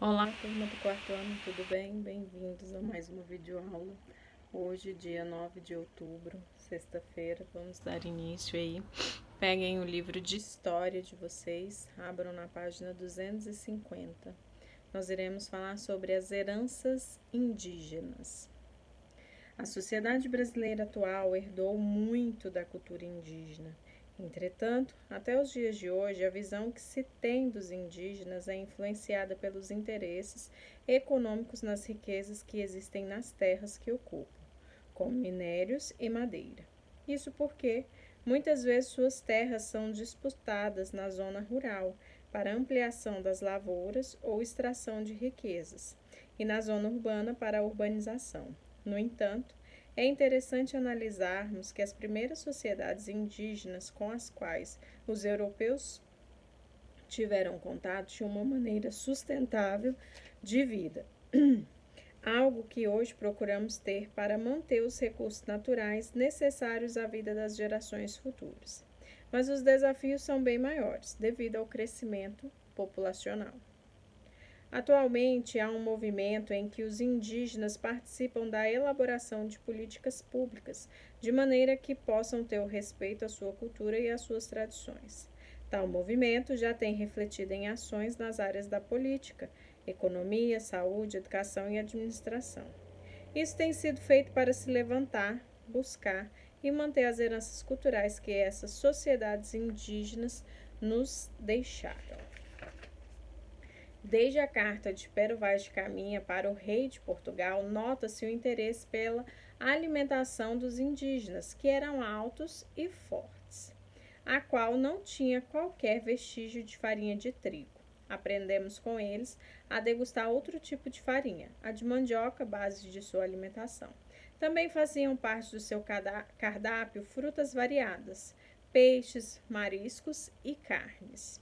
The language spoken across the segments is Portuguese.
Olá, turma do quarto ano, tudo bem? Bem-vindos a mais uma videoaula. Hoje, dia 9 de outubro, sexta-feira, vamos dar início aí. Peguem o livro de história de vocês, abram na página 250. Nós iremos falar sobre as heranças indígenas. A sociedade brasileira atual herdou muito da cultura indígena. Entretanto, até os dias de hoje, a visão que se tem dos indígenas é influenciada pelos interesses econômicos nas riquezas que existem nas terras que ocupam, como minérios e madeira. Isso porque, muitas vezes, suas terras são disputadas na zona rural para ampliação das lavouras ou extração de riquezas, e na zona urbana para a urbanização. No entanto, é interessante analisarmos que as primeiras sociedades indígenas com as quais os europeus tiveram contato tinham uma maneira sustentável de vida, algo que hoje procuramos ter para manter os recursos naturais necessários à vida das gerações futuras. Mas os desafios são bem maiores, devido ao crescimento populacional. Atualmente, há um movimento em que os indígenas participam da elaboração de políticas públicas, de maneira que possam ter o respeito à sua cultura e às suas tradições. Tal movimento já tem refletido em ações nas áreas da política, economia, saúde, educação e administração. Isso tem sido feito para se levantar, buscar e manter as heranças culturais que essas sociedades indígenas nos deixaram. Desde a carta de Pero Vaz de Caminha para o rei de Portugal, nota-se o interesse pela alimentação dos indígenas, que eram altos e fortes, a qual não tinha qualquer vestígio de farinha de trigo. Aprendemos com eles a degustar outro tipo de farinha, a de mandioca, base de sua alimentação. Também faziam parte do seu cardápio frutas variadas, peixes, mariscos e carnes.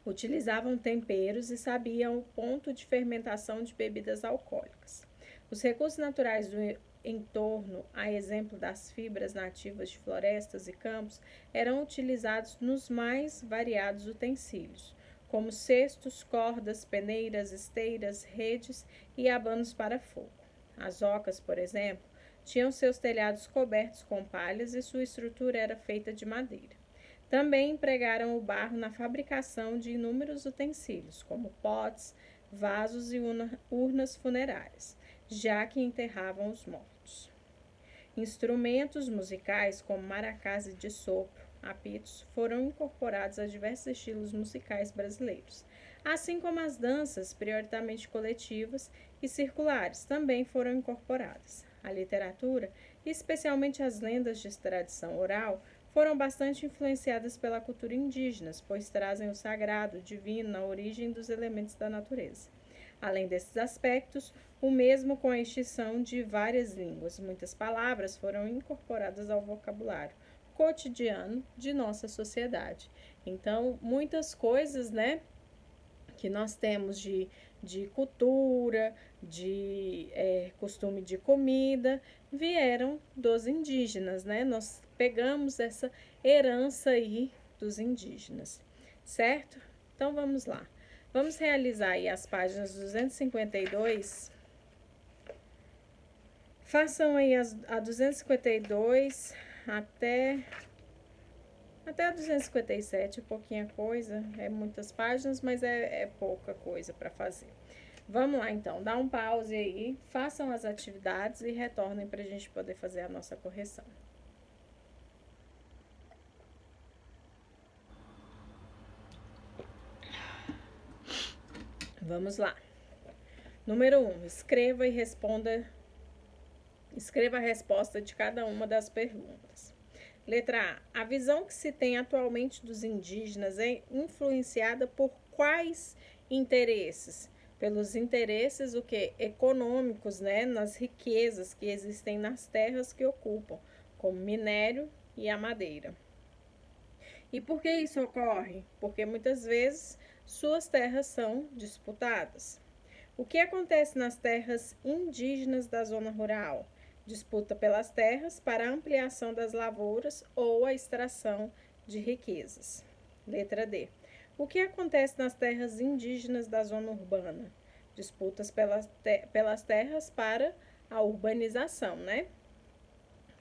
Utilizavam temperos e sabiam o ponto de fermentação de bebidas alcoólicas. Os recursos naturais do entorno, a exemplo das fibras nativas de florestas e campos, eram utilizados nos mais variados utensílios, como cestos, cordas, peneiras, esteiras, redes e abanos para fogo. As ocas, por exemplo, tinham seus telhados cobertos com palhas e sua estrutura era feita de madeira. Também empregaram o barro na fabricação de inúmeros utensílios, como potes, vasos e urnas funerárias, já que enterravam os mortos. Instrumentos musicais, como maracás e de sopro, apitos, foram incorporados a diversos estilos musicais brasileiros, assim como as danças, prioritariamente coletivas e circulares, também foram incorporadas. A literatura, especialmente as lendas de tradição oral, foram bastante influenciadas pela cultura indígena, pois trazem o sagrado, o divino, na origem dos elementos da natureza. Além desses aspectos, o mesmo com a extinção de várias línguas. Muitas palavras foram incorporadas ao vocabulário cotidiano de nossa sociedade. Então, muitas coisas, né, que nós temos de cultura, de costume de comida, vieram dos indígenas, né? Nós pegamos essa herança aí dos indígenas, certo? Então, vamos lá. Vamos realizar aí as páginas 252. Façam aí a 252 até a 257, pouquinha coisa, é muitas páginas, mas é pouca coisa para fazer. Vamos lá então, dá um pause aí, façam as atividades e retornem para a gente poder fazer a nossa correção. Vamos lá. Número 1, escreva e responda. Escreva a resposta de cada uma das perguntas. Letra A. A visão que se tem atualmente dos indígenas é influenciada por quais interesses? Pelos interesses econômicos, né, nas riquezas que existem nas terras que ocupam, como minério e a madeira. E por que isso ocorre? Porque muitas vezes suas terras são disputadas. O que acontece nas terras indígenas da zona rural? Disputa pelas terras para a ampliação das lavouras ou a extração de riquezas. Letra D. O que acontece nas terras indígenas da zona urbana? Disputas pelas terras para a urbanização, né?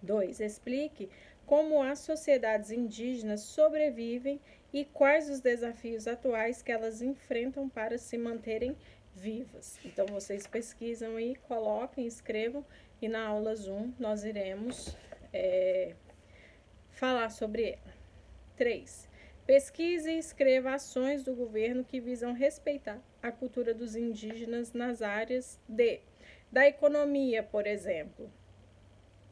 2. Explique como as sociedades indígenas sobrevivem e quais os desafios atuais que elas enfrentam para se manterem vivas. Então, vocês pesquisam aí, coloquem, escrevam, e na aula Zoom nós iremos falar sobre ela. 3. Pesquise e escreva ações do governo que visam respeitar a cultura dos indígenas nas áreas da economia, por exemplo,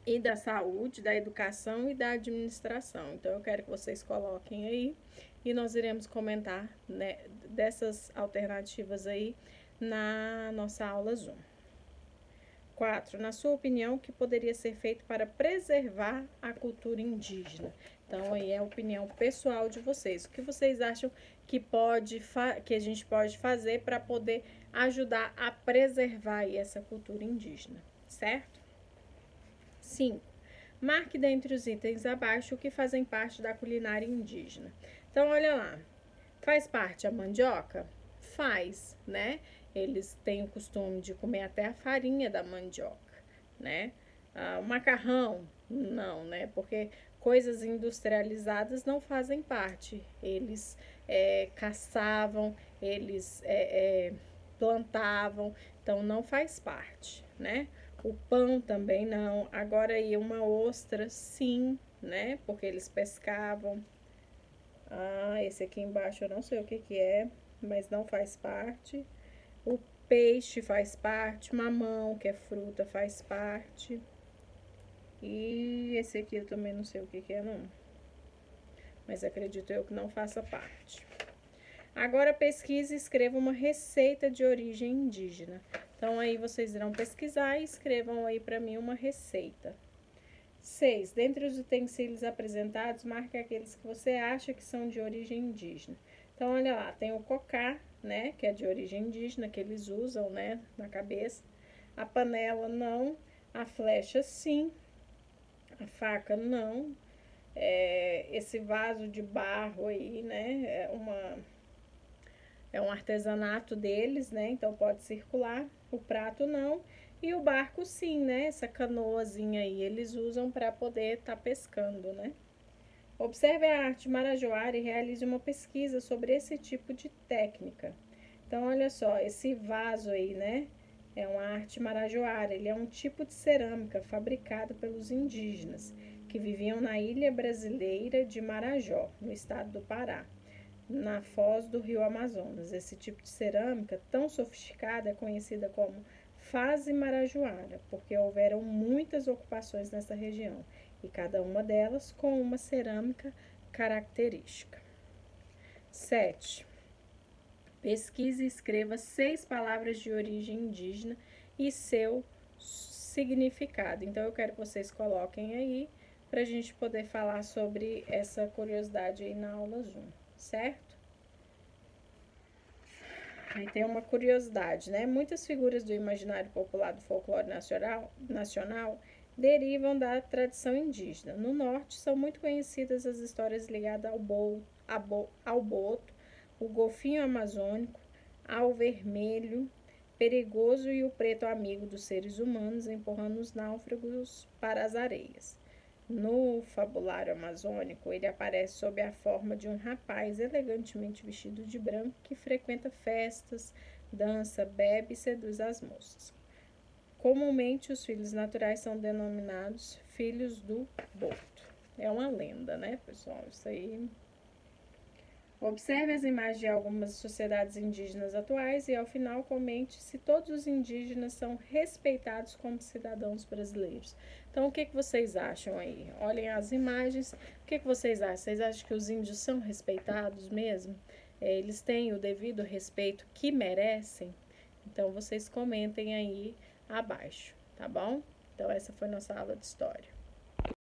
e da saúde, da educação e da administração. Então, eu quero que vocês coloquem aí e nós iremos comentar, né, dessas alternativas aí na nossa aula Zoom. 4. Na sua opinião, o que poderia ser feito para preservar a cultura indígena? Então, aí é a opinião pessoal de vocês. O que vocês acham que a gente pode fazer para poder ajudar a preservar aí essa cultura indígena, certo? 5. Marque dentre os itens abaixo o que fazem parte da culinária indígena. Então, olha lá. Faz parte a mandioca? Faz, né? Eles têm o costume de comer até a farinha da mandioca, né? O macarrão, não, né? Porque coisas industrializadas não fazem parte. Eles caçavam, eles plantavam, então não faz parte, né? O pão também não. Agora aí uma ostra, sim, né? Porque eles pescavam. Esse aqui embaixo eu não sei o que é, mas não faz parte. O peixe faz parte, mamão, que é fruta, faz parte. E esse aqui eu também não sei o que é, não. Mas acredito eu que não faça parte. Agora pesquise e escreva uma receita de origem indígena. Então, aí vocês irão pesquisar e escrevam aí para mim uma receita. 6. Dentre os utensílios apresentados, marque aqueles que você acha que são de origem indígena. Então, olha lá, tem o cocá, né, que é de origem indígena, que eles usam, né, na cabeça. A panela, não. A flecha, sim. A faca, não. Esse vaso de barro aí, né, é um artesanato deles, né, então pode circular. O prato, não. E o barco, sim, né, essa canoazinha aí, eles usam para poder estar pescando, né. Observe a arte marajoara e realize uma pesquisa sobre esse tipo de técnica. Então, olha só, esse vaso aí, né, é uma arte marajoara. Ele é um tipo de cerâmica fabricado pelos indígenas que viviam na ilha brasileira de Marajó, no estado do Pará, na foz do rio Amazonas. Esse tipo de cerâmica tão sofisticada é conhecida como fase marajoara, porque houveram muitas ocupações nessa região e cada uma delas com uma cerâmica característica. 7. Pesquise e escreva 6 palavras de origem indígena e seu significado. Então, eu quero que vocês coloquem aí para a gente poder falar sobre essa curiosidade aí na aula Zoom, certo? Aí tem uma curiosidade, né? Muitas figuras do imaginário popular do folclore nacional derivam da tradição indígena. No norte, são muito conhecidas as histórias ligadas ao boto, o golfinho amazônico, ao vermelho, perigoso e o preto amigo dos seres humanos, empurrando os náufragos para as areias. No fabulário amazônico, ele aparece sob a forma de um rapaz elegantemente vestido de branco que frequenta festas, dança, bebe e seduz as moças. Comumente, os filhos naturais são denominados filhos do boto. É uma lenda, né, pessoal? Isso aí. Observe as imagens de algumas sociedades indígenas atuais e, ao final, comente se todos os indígenas são respeitados como cidadãos brasileiros. Então, o que vocês acham aí? Olhem as imagens. O que vocês acham? Vocês acham que os índios são respeitados mesmo? Eles têm o devido respeito que merecem? Então, vocês comentem aí abaixo, tá bom? Então, essa foi nossa aula de história.